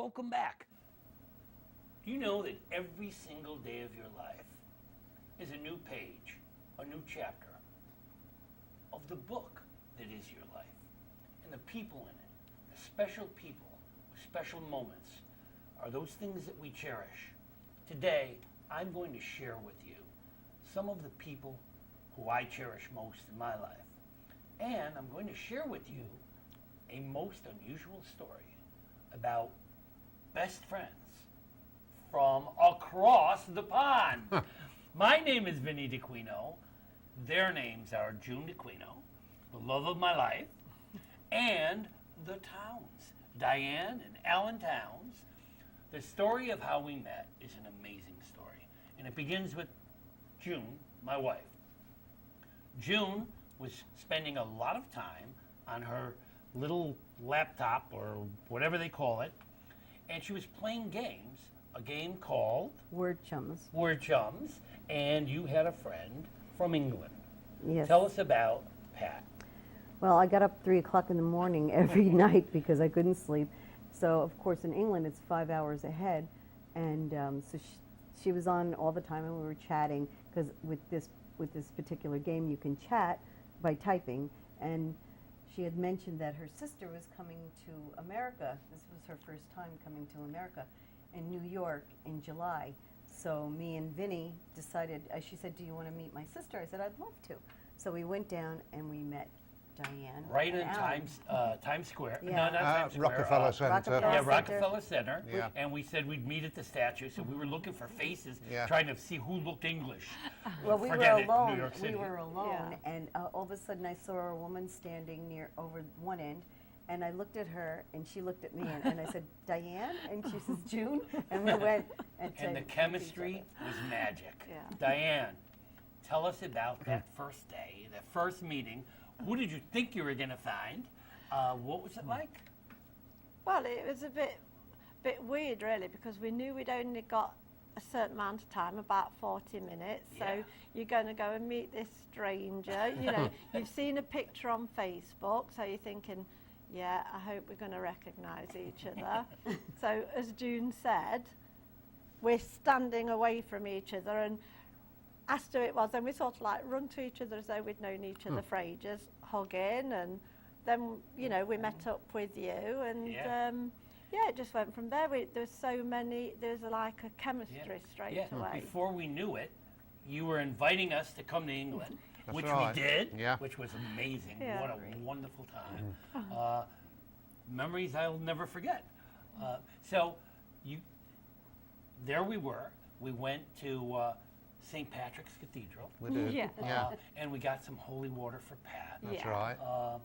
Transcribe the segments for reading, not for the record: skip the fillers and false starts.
Welcome back. Do you know that every single day of your life is a new page, a new chapter of the book that is your life? And the people in it, the special people, special moments, are those things that we cherish. Today, I'm going to share with you some of the people who I cherish most in my life. And I'm going to share with you a most unusual story about best friends from across the pond. My name is Vinny Dacquino. Their names are June Dacquino, the love of my life, and the Towns, Diane and Alan Towns. The story of how we met is an amazing story. And it begins with June, my wife. June was spending a lot of time on her little laptop, or whatever they call it, and she was playing games, a game called Word Chums. Word Chums, and you had a friend from England. Yes. Tell us about Pat. Well, I got up 3 o'clock in the morning every night because I couldn't sleep. So, of course, in England, it's 5 hours ahead. And so she was on all the time, and we were chatting, because with this particular game, you can chat by typing. And she had mentioned that her sister was coming to America. This was her first time coming to America in New York in July. So me and Vinny decided, she said, do you want to meet my sister? I said, I'd love to. So we went down and we met Diane. Right in Alan. Times Square. Yeah. No, not Times Square. Rockefeller Center. Rockefeller Yeah, Center. Rockefeller Center. Yeah. And we said we'd meet at the statue, so we were looking for faces, Yeah. trying to see who looked English. Well, we Forget were it, alone. New York City. We were alone, Yeah. and all of a sudden I saw a woman standing over one end, and I looked at her, and she looked at me, and I said, Diane? And she says, June? And we went and And the said, chemistry was magic. Yeah. Diane, tell us about that first day, that first meeting. Who did you think you were going to find? What was it like? Well, it was a bit weird, really, because we knew we'd only got a certain amount of time, about 40 minutes. Yeah. So you're going to go and meet this stranger. You know, you've seen a picture on Facebook, so you're thinking, yeah, I hope we're going to recognise each other. So as June said, we're standing away from each other and asked who it was, and we sort of like run to each other as though we'd known each other for ages, hugging, and then, you know, we met up with you, and Yeah. it just went from there. There's so many, there's like a chemistry straight away. Before we knew it, you were inviting us to come to England, That's which right. we did, Yeah. which was amazing. Yeah. What a wonderful time. Memories I'll never forget. So there we were. We went to St. Patrick's Cathedral, We did. Yeah. Yeah. and we got some holy water for Pat. That's Yeah. right.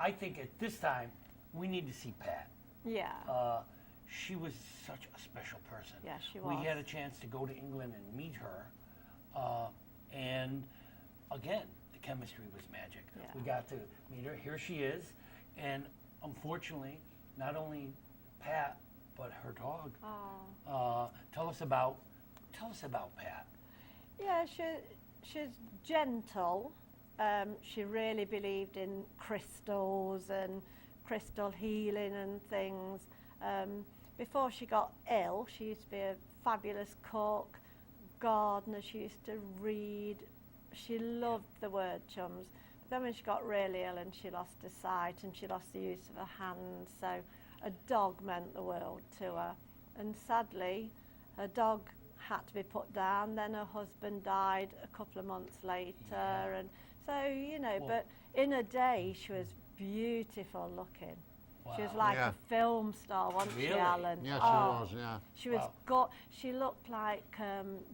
I think at this time, we need to see Pat. Yeah. She was such a special person. Yeah, she We was. had a chance to go to England and meet her. And again, the chemistry was magic. Yeah. We got to meet her. Here she is. And unfortunately, not only Pat, but her dog. Oh. Tell us about Pat. Yeah, she's gentle. She really believed in crystals and crystal healing and things. Before she got ill, she used to be a fabulous cook, gardener. She used to read. She loved the word chums. But then when she got really ill and she lost her sight and she lost the use of her hands, so a dog meant the world to her. And sadly, her dog had to be put down. Then her husband died a couple of months later. Yeah. And so, you know, Well- but in a day, she was beautiful looking. She was Wow. like Yeah. a film star, wasn't she, Really? Alan? Yeah, she Oh, was, yeah. She was Wow. she looked like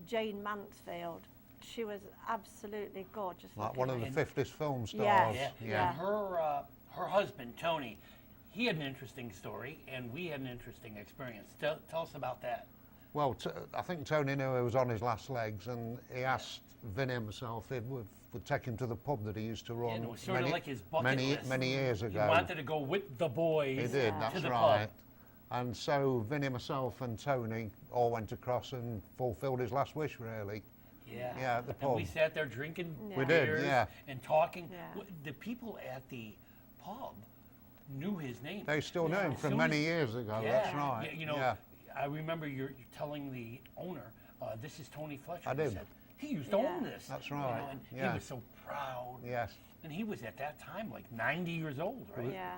Jane Mansfield. She was absolutely gorgeous. Like looking. one of the And- 50s film stars. Yes. Yeah. Yeah. And her husband, Tony, he had an interesting story, and we had an interesting experience. Tell us about that. Well, I think Tony knew he was on his last legs, and he asked Vinny himself if would take him to the pub that he used to run And it was sort of like his bucket many, list. many years He ago. wanted to go with the boys He did, Yeah. that's to the right. pub. And so Vinny, myself, and Tony all went across and fulfilled his last wish, really. Yeah. Yeah, at the And we pub. sat there drinking We did, beers yeah. and talking. Yeah. The people at the pub knew his name. They still know him As from soon many as- years ago. Yeah, That's right. yeah, you know, yeah. I remember you're telling the owner, this is Tony Fletcher. I He did. said, he used to Yeah. own this. That's you know, right, and yeah. he was so proud. Yes. And he was at that time like 90 years old, right? Yeah.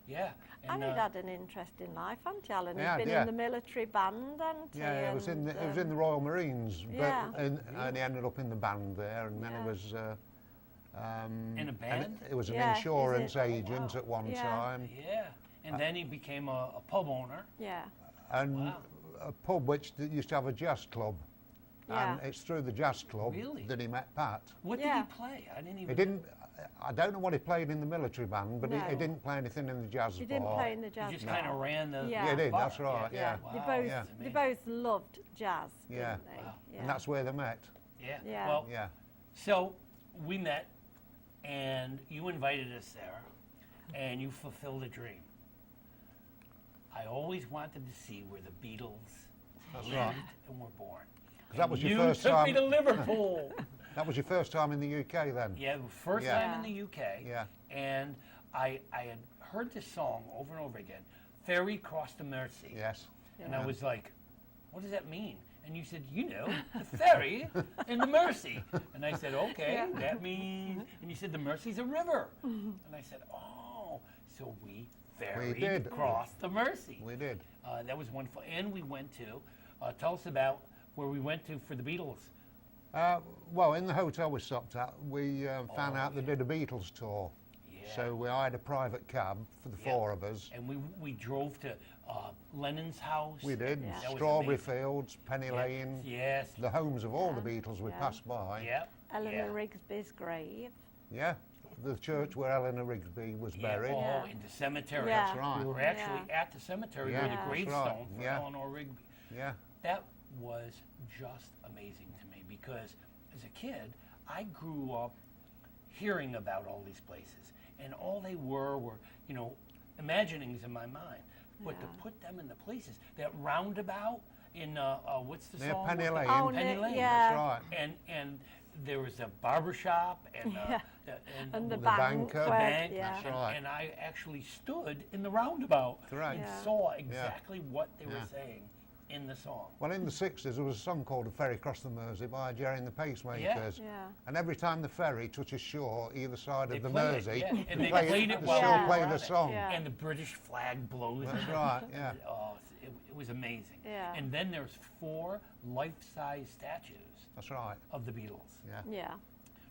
Yeah. And he'd had an interesting life, hadn't he, Alan? Yeah, He'd been yeah. in the military band, hadn't he? Yeah, it was in And, the, it was in the Royal Marines, but yeah. and he ended up in the band there, and then Yeah. it was. In a and band? it was an Yeah, is insurance it? Oh, agent wow. at one Yeah. time, Yeah. And then he became a pub owner. yeah. and Wow. a pub which used to have a jazz club, and Yeah. it's through the jazz club Really? that he met Pat. What Yeah. did he play? I didn't even. He didn't. I don't know what he played in the military band, but he No. didn't play anything in the jazz He bar. didn't play in the He jazz just bar. kind of ran the. Yeah. Yeah, he did. bar. That's right. Yeah. Wow, They both, that's Yeah. they amazing. both loved jazz, Yeah. didn't they? Wow. Yeah. And that's where they met. Yeah. Yeah. Well, Yeah. so we met, and you invited us there, and you fulfilled a dream. I always wanted to see where the Beatles That's lived right. and were born. 'Cause that was your you first took me time. to Liverpool. That was your first time in the UK then. Yeah, the first Yeah. time in the UK. Yeah. And I had heard this song over and over again, Ferry Cross the Mersey. Yes. And I Yeah. was like, what does that mean? And you said, you know, the ferry and the Mersey. And I said, okay, Yeah. that means, and you said the Mersey's a river. And I said, oh, so we ferried did. across the Mersey. We did. That was wonderful. And we went to, tell us about where we went to for the Beatles. Well, in the hotel we stopped at, we found Oh, out they did a Beatles tour. Yeah. So we hired a private cab for the Yeah. four of us. And we drove to Lennon's house. We did. Yeah. That was Strawberry amazing. Fields, Penny Yeah. Lane, Yes. the homes of all the Yeah. Beatles we Yeah. passed by. Yeah. Eleanor yeah. Rigsby's grave. Yeah. The church where Eleanor Rigsby was Yeah, buried. oh, Yeah. in the cemetery. Yeah. That's right. We were actually Yeah. at the cemetery Yeah, where the that's gravestone right. for Yeah. Eleanor Rigby. Yeah. That was just amazing to me because as a kid, I grew up hearing about all these places, and all they were, you know, imaginings in my mind. But to Yeah. put them in the places, that roundabout in what's the Near song? Penny with the- Lane. Oh, Penny no, Lane. yeah. That's right. And there was a barber shop and Yeah. And the The bank. banker. where- bank, Yeah. That's right. and I actually stood in the roundabout Correct. and Yeah. saw exactly what they were Yeah. saying in the song. Well, in the 60s, there was a song called "The Ferry Across the Mersey" by Jerry and the Pacemakers. Yeah. And every time the ferry touches shore, either side They of the play it, Mersey, yeah, and they play played it they while still we were play on the it. song. Yeah. And the British flag blows. That's and- right, yeah. Oh, it was amazing. Yeah. And then there's 4 life-size statues That's right, of the Beatles. yeah. Yeah.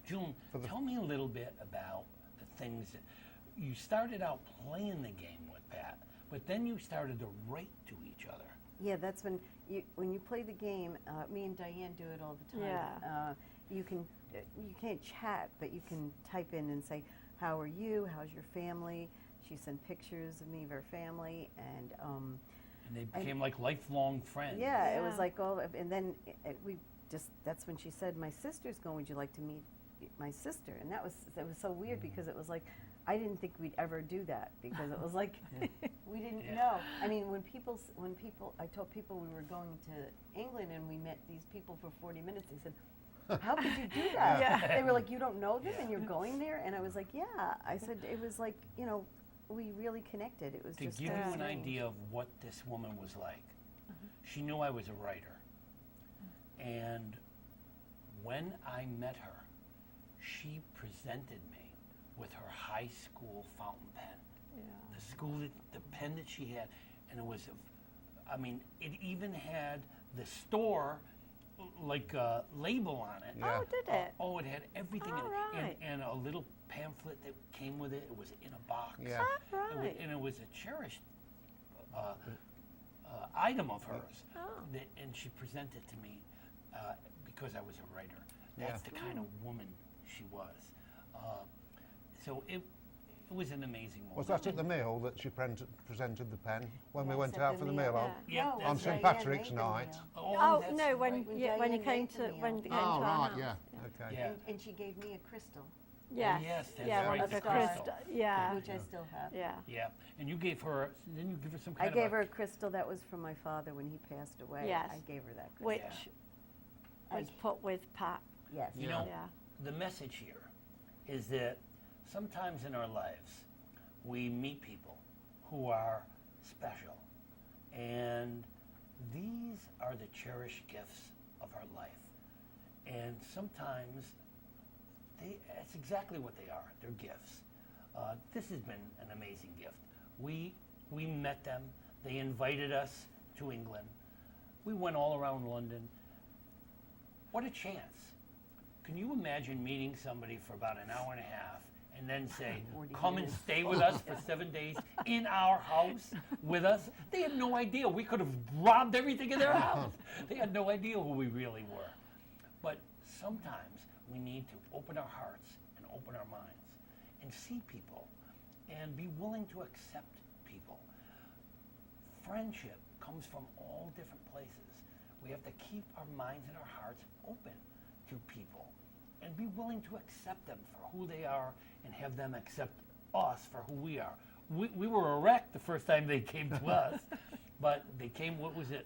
June, For the- tell me a little bit about the things that you started out playing the game with Pat, but then you started to write to each other. Yeah, that's when you play the game. Me and Diane do it all the time. Yeah. You can't chat, but you can type in and say, "How are you? How's your family?" She sent pictures of me of her family, and And they became like lifelong friends. yeah, it was Yeah. like all. And then we just that's when she said, "My sister's going. Would you like to meet my sister?" And that was so weird because it was like. I didn't think we'd ever do that because it was like we didn't Yeah. know. I mean, when people, I told people we were going to England and we met these people for 40 minutes. They said, "How could you do that?" Yeah. They were like, "You don't know them and you're going there?" And I was like, "Yeah." I said it was like we really connected. It was To just give so you an strange. idea of what this woman was like, she knew I was a writer. And when I met her, she presented me with her high school fountain pen. Yeah. The pen that she had, and it was, it even had the store, like label on it. Yeah. Oh, did it? Oh, it had everything in All it, right. and a little pamphlet that came with it. It was in a box. Yeah. Right. And it was a cherished item of hers. Oh. And she presented to me because I was a writer. Yeah. That's the kind of woman she was. So it was an amazing moment. Was that at the mill that she presented the pen when we Yes, went at out the for the meal, mill Yeah, No, that's on when St. Diane Patrick's made the night? meal. Oh, that's no, when right. When when Diane you came made to the meal. when you came Oh, to our right, house. yeah, okay. Yeah. And she gave me a crystal, Yes. yes, that's yeah, right, one of the the crystal. Yeah. which I still have. Yeah. Yeah, and you gave her. Didn't you give her some I kind gave of? her a crystal that was from my father when he passed away. Yes. I gave her that crystal. Which was put with Pat. Yes. You know, Yeah. the message here is that sometimes in our lives we meet people who are special. And these are the cherished gifts of our life. And sometimes that's exactly what they are. They're gifts. This has been an amazing gift. We met them. They invited us to England. We went all around London. What a chance. Can you imagine meeting somebody for about an hour and a half and then say, come and stay with us for 7 days in our house with us? They had no idea. We could have robbed everything in their house. They had no idea who we really were. But sometimes we need to open our hearts and open our minds and see people and be willing to accept people. Friendship comes from all different places. We have to keep our minds and our hearts open to people and be willing to accept them for who they are and have them accept us for who we are. We were a wreck the first time they came to us, but they came, what was it,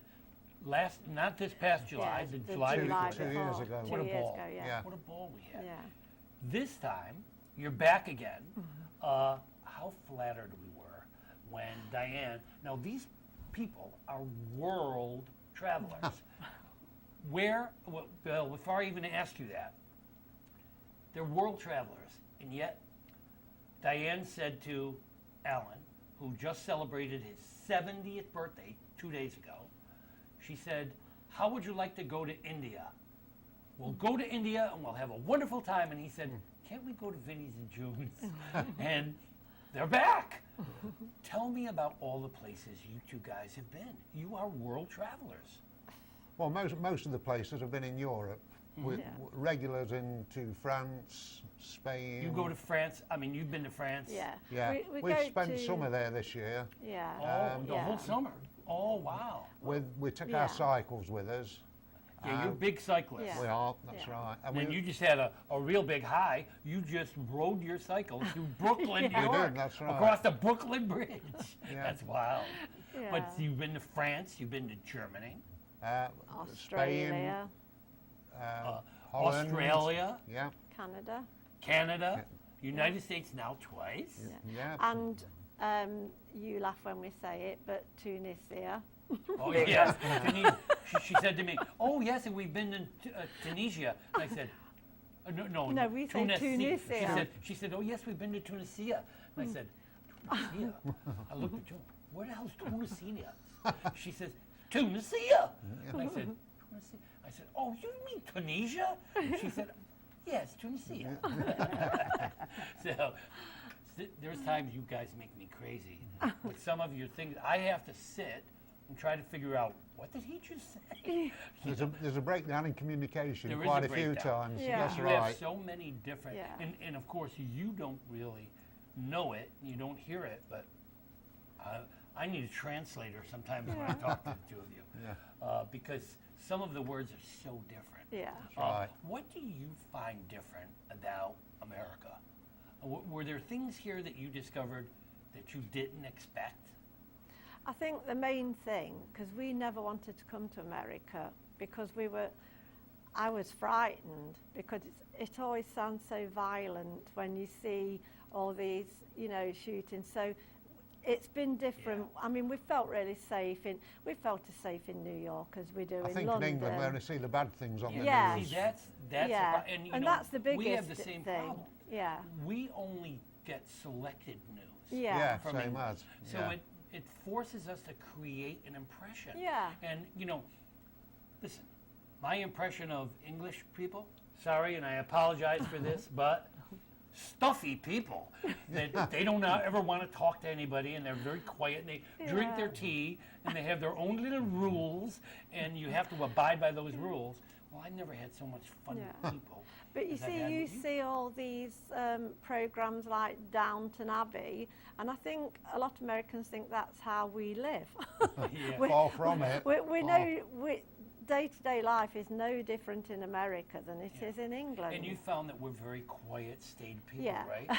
not this past July, the July before. 2 years ago. What a ball. Yeah. What a ball we had. Yeah. This time, you're back again. How flattered we were when Diane, now these people are world travelers. Well, before I even ask you that, they're world travelers, and yet Diane said to Alan, who just celebrated his 70th birthday 2 days ago, she said, how would you like to go to India? We'll go to India and we'll have a wonderful time. And he said, can't we go to Vinny's and June's? And they're back. Tell me about all the places you two guys have been. You are world travelers. Well, most of the places have been in Europe. We're regulars into France, Spain. You go to France. I mean, you've been to France. Yeah. Yeah, We we've go spent to- summer there this year. Yeah. Oh, the yeah. whole summer. Oh, wow. We took Yeah. our cycles with us. Yeah, you're big cyclists. Yeah. We are, that's Yeah. right. And then you just had a real big high. You just rode your cycle through Brooklyn, New We did, York, that's right. across the Brooklyn Bridge. Yeah. That's wild. Yeah. But you've been to France, you've been to Germany, Australia, Holland. Australia, Yeah, Canada, Canada, United States now twice. yeah. and you laugh when we say it, but Tunisia. Oh, yes. Tunisia. She said to me, oh, yes, and we've been to Tunisia. And I said, No, we say Tunisia. She said, oh, yes, we've been to Tunisia. And I said, Tunisia? I looked at June. Where the hell's Tunisia? She says, Tunisia. And I said, Tunisia? I said, oh, you mean Tunisia? She said, yes, Tunisia. So there's times you guys make me crazy with some of your things. I have to sit and try to figure out, what did he just say? There's a breakdown in communication There is quite a a few breakdown. times. Yeah. That's You right. have so many different, Yeah. and of course you don't really know it, you don't hear it, but I need a translator sometimes when I talk to the two of you, because some of the words are so different. Yeah. Right. What do you find different about America? Were there things here that you discovered that you didn't expect? I think the main thing, because we never wanted to come to America, because I was frightened, because it always sounds so violent when you see all these, shootings. So it's been different. Yeah. I mean, we felt really safe we felt as safe in New York as we do I in think London. in England we only see the bad things on the Yeah. news. See, that's yeah. and, and that's the biggest we have the same thing. problem. Yeah. We only get selected news. Yeah. Yeah, from same England. as. So Yeah. it forces us to create an impression. Yeah. And listen, my impression of English people, sorry, and I apologize for this, but stuffy people that they don't ever want to talk to anybody, and they're very quiet, and they drink their tea, and they have their own little rules, and you have to abide by those rules. Well, I never had so much fun with people. But you as I've see, had you with see all these programs like Downton Abbey, and I think a lot of Americans think that's how we live. Yeah. Far from it. We know day-to-day life is no different in America than it is in England. And you found that we're very quiet, staid people, Yeah. right?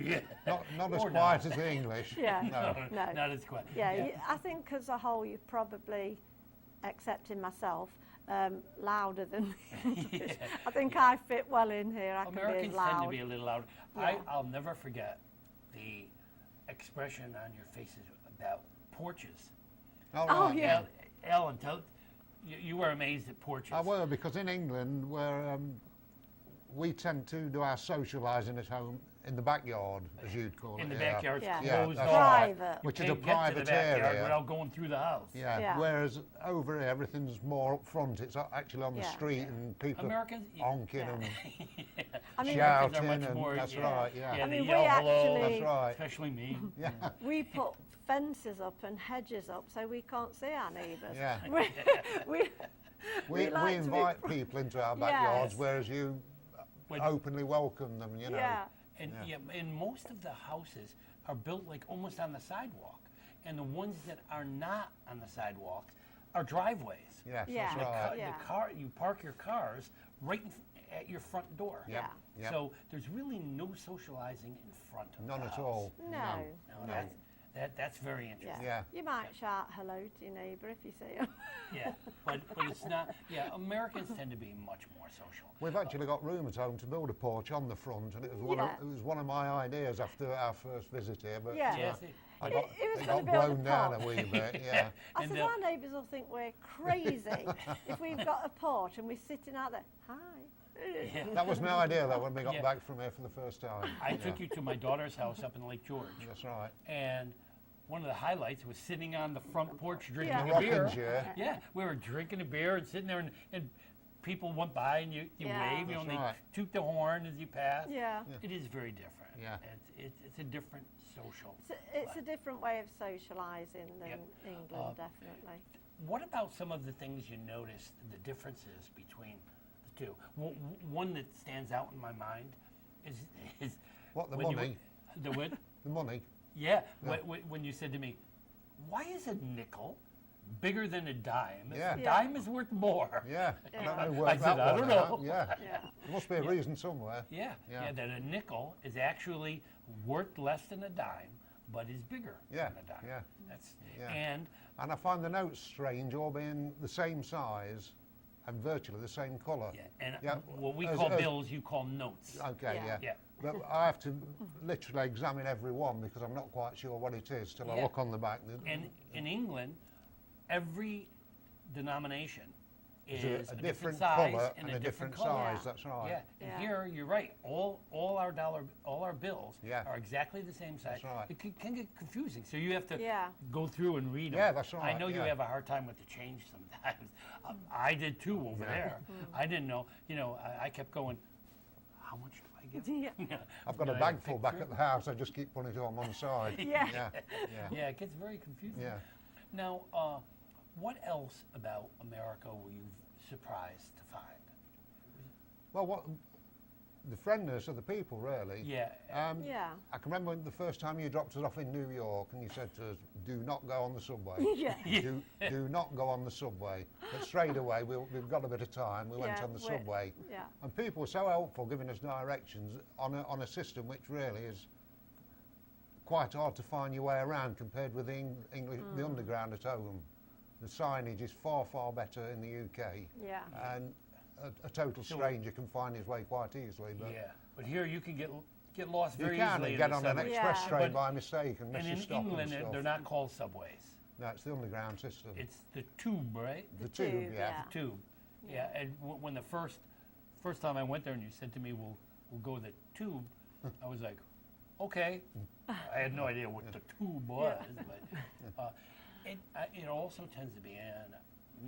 Yeah. Not as Or quiet not. as the English. Yeah. No. No. Not as quiet. Yeah, I think as a whole, you probably, excepting myself, louder than Yeah. I think I fit well in here. I can be Americans loud. tend to be a little loud. Yeah. I'll never forget the expression on your faces about porches. Oh, Oh, right, yeah. Ellen, you were amazed at porches. I were, because in England, we tend to do our socialising at home in the backyard, as you'd call In it. the yeah. backyard's Yeah. Yeah, closed that's off. right. Private. Which is a Can't get to the private backyard area. without going through the house. Yeah. Yeah. Whereas over here, everything's more up front. It's actually on the Yeah. street, and people Americans, are honking Yeah. and I mean, Americans are shouting, much and more, that's yeah. right. Yeah. Yeah, I they mean, we yell hello. actually- That's right. Especially me. Yeah. we put fences up and hedges up so we can't see our neighbours. Yeah. we We like to be invite fr- people into our backyards, Yes. whereas you When- openly welcome them. You know. Yeah. And and most of the houses are built like almost on the sidewalk, and the ones that are not on the sidewalks are driveways. Yes, Yeah. that's right. Yeah. The car, you park your cars right at your front door. Yep, yep. So there's really no socializing in front of None the at house. all. No. No, that's very Yeah. interesting. Yeah. You might shout hello to your neighbour if you see him. Yeah, but it's not. Yeah, Americans tend to be much more social. We've actually got room at home to build a porch on the front, and it was one of my ideas after our first visit here. But Yeah. Yeah, I He- got, he was it gonna got build a blown down a porch. wee bit. Yeah. I And said, the- our neighbours will think we're crazy if we've got a porch and we're sitting out there. Hi. Yeah. That was my idea though when we got Yeah. back from here for the first time. I Yeah. took you to my daughter's house up in Lake George, That's right. and one of the highlights was sitting on the front porch drinking Yeah. The a beer. rocking chair. Yeah, we were drinking a beer and sitting there, and people went by and you Yeah. wave, you know, and That's they right. toot the horn as you pass. Yeah. It is very different. Yeah. It's a different social. It's a different way of socialising than Yep. England, definitely. What about some of the things you noticed, the differences between the two? One that stands out in my mind is What, the when you- money? the what? The money. Yeah, Yeah. when you said to me, why is a nickel bigger than a dime? If Yeah. a Yeah. dime is worth more. Yeah. I Yeah. don't know where I said, that I one don't out. know. Yeah. Yeah. There must be a reason somewhere. Yeah, Yeah. yeah, that a nickel is actually worth less than a dime, but is bigger Yeah. than a dime. Yeah. That's Yeah. and And I find the notes strange, all being the same size and virtually the same colour. yeah, and Yeah. what we As- call as- bills, you call notes. Okay, Yeah. yeah. Yeah. But I have to literally examine every one because I'm not quite sure what it is till I Yeah. look on the back. And in England, every denomination is a a different different size colour and and a different color. size, Yeah. that's right. Yeah, and Yeah. here you're right. All our bills Yeah. are exactly the same size. That's right. It can get confusing, so you have to Yeah. go through and read them. Yeah, that's I right, know you yeah. have a hard time with the change sometimes. I did too over there. I didn't know. You know, I kept going. How much do I give? Yeah. I've got a Yeah, bag pick full back through. at the house, I just keep putting it on one side. Yeah. Yeah, yeah. Yeah, it gets very confusing. Yeah. Now, what else about America were you surprised to find? Well, the friendliness of the people, really. Yeah. Yeah. I can remember the first time you dropped us off in New York and you said to us, do not go on the subway. Yeah. Do not go on the subway. But straight away, we've got a bit of time, we went Yeah, on the we're- subway. Yeah. And people were so helpful giving us directions on a system which really is quite hard to find your way around compared with the the underground at home. The signage is far, far better in the UK. Yeah. And a total stranger can find his way quite easily. But Yeah, but here you can get lost you very can easily. get in on the an subway. express Yeah. train But- by mistake and miss And your in stop England, and stuff. they're not called subways. No, it's the underground system. It's the tube, right? the tube, tube, yeah. yeah. Tube. Yeah, and when the first time I went there and you said to me, we'll go the tube, I was like, okay. I had no idea what the tube was, but it also tends to be, and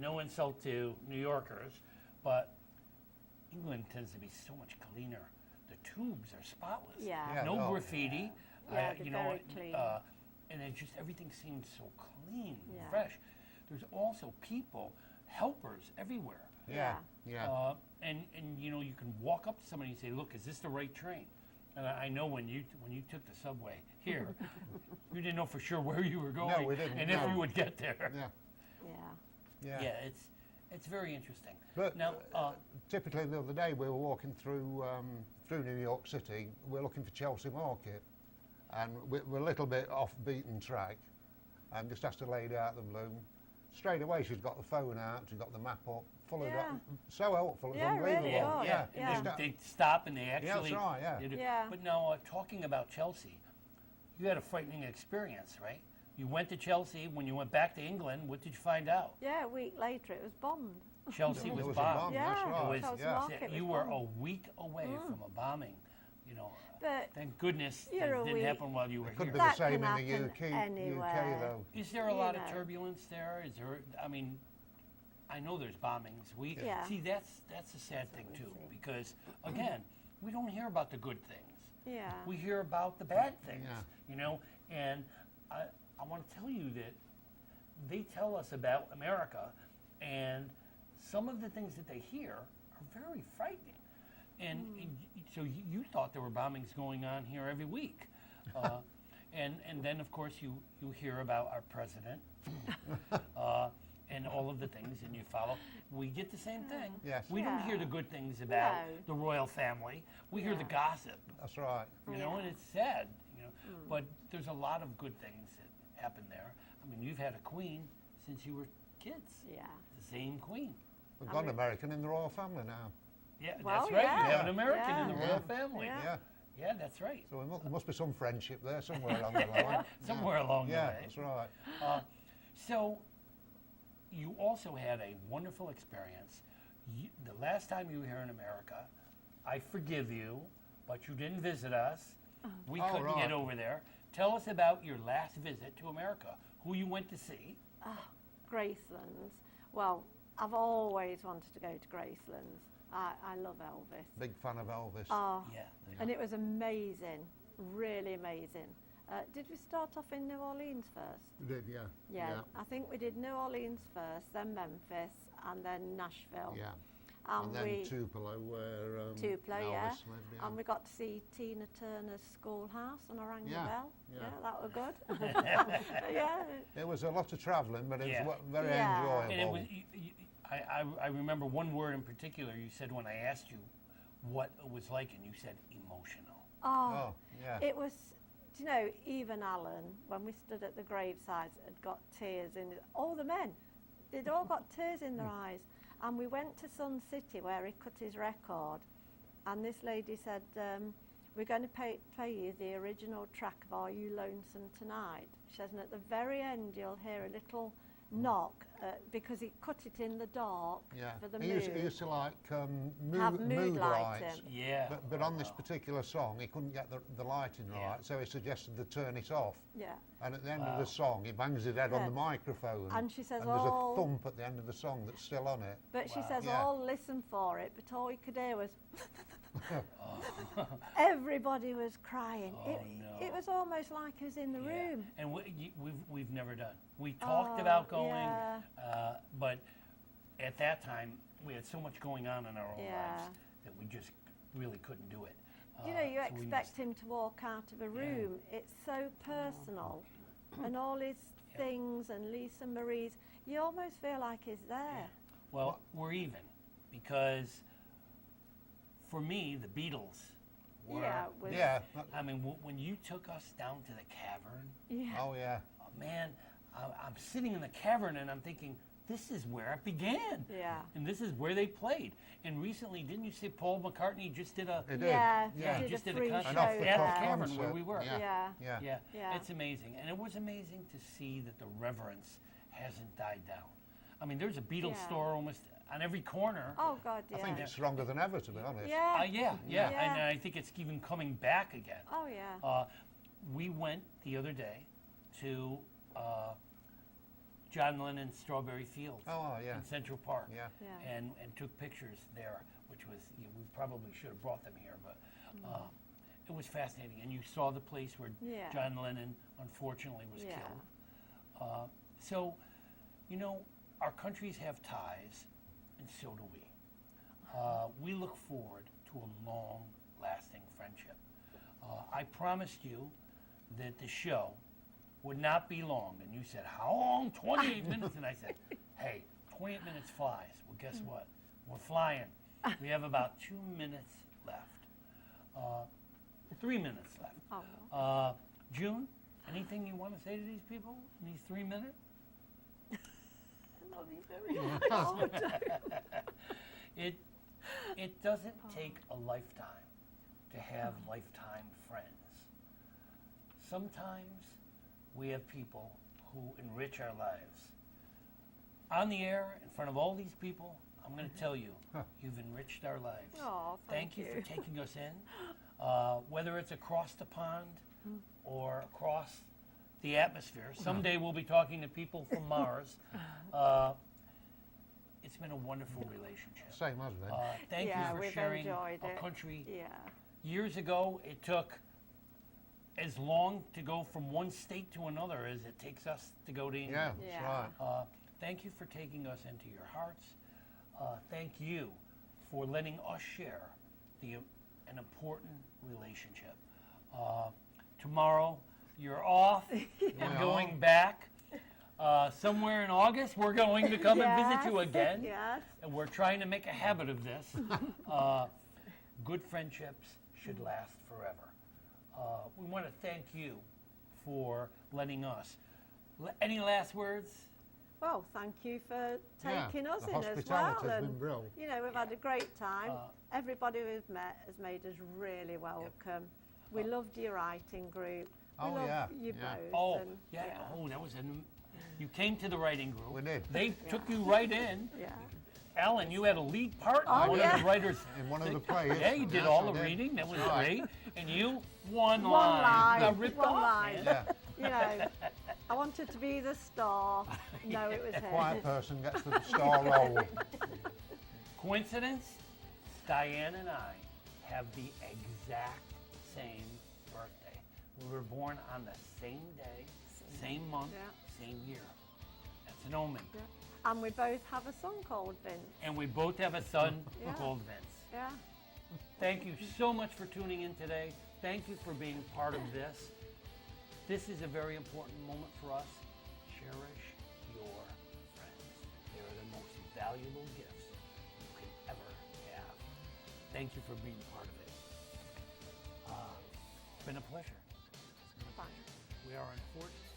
no insult to New Yorkers, but England tends to be so much cleaner. The tubes are spotless. Yeah. Yeah, No no. graffiti. Yeah, you they're know, very clean. and it just everything seems so clean, and Yeah. fresh. There's also people, helpers everywhere. Yeah, yeah. And you know, you can walk up to somebody and say, "Look, is this the right train?" And I know when you took the subway here, you didn't know for sure where you were going, we didn't, and if no. you would get there. Yeah, Yeah. yeah. Yeah, it's very interesting. But Now, typically the other day we were walking through New York City. We're looking for Chelsea Market, and we're a little bit off beaten track. And just asked a lady out the blue. Straight away, she's got the phone out. She's got the map up. Full of Yeah. so helpful. It's Yeah, really unbelievable. good. yeah, Yeah. They stop and they actually. that's right, yeah. they do. Yeah. But now, talking about Chelsea, you had a frightening experience, right? You went to Chelsea. When you went back to England, what did you find out? Yeah, a week later it was bombed. Chelsea There was was a bombed. bomb, Yeah, that's right. It was, Chelsea yeah. Market you was were bombed. a week away from a bombing. You know, But thank goodness that You're a didn't week. happen while you were It could here. be That the same can in the happen UK, anywhere. though. Is there a You lot of know. turbulence there? Is there? I mean, I know there's bombings. We Yeah. see that's a sad thing we too, see. because again, we don't hear about the good things. yeah, We hear about the bad things. Yeah. You know, and I want to tell you that they tell us about America, and some of the things that they hear are very frightening. And so you thought there were bombings going on here every week. And then, of course, you hear about our president and all of the things, and you follow. We get the same thing. Yes. We don't hear Yeah. the good things about No. the royal family. We hear the Yeah. gossip, That's right. you know, and Yeah. it's sad, you know. But there's a lot of good things that happen there. I mean, you've had a queen since you were kids. yeah. The same queen. We've I got an mean- American in the royal family now. Yeah, Well, that's right. yeah. You have an American in the Yeah. royal Yeah. family. Yeah. Yeah. Yeah, that's right. So there must be some friendship there somewhere along the line. Somewhere along Yeah, the way. that's right. So, you also had a wonderful experience. The last time you were here in America, I forgive you, but you didn't visit us. We Oh, couldn't right. get over there. Tell us about your last visit to America, who you went to see. Graceland's. Well, I've always wanted to go to Graceland's. I love Elvis. Big fan of Elvis. Oh, Yeah. and it was amazing, really amazing. Did we start off in New Orleans first? We did, yeah. Yeah, I think we did New Orleans first, then Memphis, and then Nashville. Yeah. And, And then we Tupelo, where Tupelo, Elvis yeah. lived, yeah. And we got to see Tina Turner's Schoolhouse, and I rang Yeah, the bell. yeah. That was good. yeah, It was a lot of travelling, but it Yeah. was very Yeah. enjoyable. And it was, I remember one word in particular you said when I asked you what it was like, and you said emotional. oh, Oh, yeah. it was. Do you know, even Alan, when we stood at the graveside, had got tears in. All the men, they'd all got tears in their eyes. And we went to Sun City where he cut his record, and this lady said, "We're going to play you the original track of Are You Lonesome Tonight?" She says, and at the very end you'll hear a little knock because he cut it in the dark Yeah. for the He mood. used to like Have mood mood lights. lighting. Yeah. But on this particular song, he couldn't get the lighting Yeah. right, so he suggested to turn it off. Yeah. And at the end of Wow. the song, he bangs his head on Yeah. the microphone. And she says, and there's "Oh." a thump at the end of the song that's still on it. But she Wow. says, Yeah. all listen for it, but all you could hear was everybody was crying. Oh, It was almost like he was in the Yeah. room. And we've never done. We talked Oh, about going, yeah. but at that time we had so much going on in our own Yeah. lives that we just really couldn't do it. You know, you so we expect missed- him to walk out of a room. It's so personal. And all his things and Lisa Marie's, you almost feel like he's there. Well, we're even because for me the Beatles were. Yeah, it was, Yeah. I mean, when you took us down to the cavern, yeah. Oh, yeah. oh, man, I'm sitting in the cavern and I'm thinking, this is where it began. Yeah. And this is where they played. And recently, didn't you say Paul McCartney just did a? He did. Yeah, Yeah. he did just a did a free concert An off show the at cuff the there. cavern where concert. we were. Yeah. Yeah. Yeah. Yeah, Yeah. it's amazing. And it was amazing to see that the reverence hasn't died down. I mean, there's a Beatles Yeah. store almost on every corner. Oh, God, yeah. I think it's stronger than ever, to be honest. Yeah. Yeah. Yeah. And I think it's even coming back again. Oh, yeah. We went the other day to John Lennon's Strawberry Fields Oh, yeah. in Central Park. Yeah. Yeah. And took pictures there, which was, we probably should have brought them here, but it was fascinating. And you saw the place where Yeah. John Lennon unfortunately was Yeah. killed. So, you know, our countries have ties, and so do we. We look forward to a long-lasting friendship. I promised you that the show would not be long, and you said, how long? 28 minutes? And I said, hey, 28 minutes flies. Well, guess what? We're flying. We have about 2 minutes left. 3 minutes left. Oh, June, anything you want to say to these people in these 3 minutes? It doesn't take a lifetime to have lifetime friends. sometimes we have people who enrich our lives. On the air, in front of all these people, I'm going to tell you, you've enriched our lives. Oh, thank you you. for taking us in, whether it's across the pond or across the atmosphere. Someday we'll be talking to people from Mars. It's been a wonderful relationship. Same husband. Thank Yeah, you for we've sharing enjoyed a it. country. Yeah. Years ago, it took as long to go from one state to another as it takes us to go to England. Yeah, Yeah. that's right. Thank you for taking us into your hearts. Thank you for letting us share an important relationship. Tomorrow, you're off and going back. Somewhere in August, we're going to come and visit you again. Yes. And we're trying to make a habit of this. Good friendships should last forever. We want to thank you for letting us. Any last words? Well, thank you for Yeah, taking us the in as hospitality's well. been brilliant. You know, we've had a great time. Uh, Everybody we've met has made us really welcome. We loved your writing group. We Oh, loved yeah, you yeah. both. Oh, and, yeah. Oh, that was you came to the writing group. We did. They took you right in. Yeah. Alan, you had a lead part in Oh, one yeah. of the writers. In one of the plays. Yeah, you did Yes, all I the did. reading. That was That's right. great. And you, one One line. line, Got ripped one off, line. man. Yeah, You know, I wanted to be the star. No, it was him. quiet person gets the star role. Coincidence? Diane and I have the exact same birthday. We were born on the same day, same month, Yeah. same year. That's an omen. Yeah. And we both have a son called Vince. And we both have a son Yeah. called Vince. Yeah. Thank you so much for tuning in today. Thank you for being part of this. This is a very important moment for us. Cherish your friends. They are the most valuable gifts you could ever have. Thank you for being part of it. It's been a pleasure. Fine. We are unfortunate.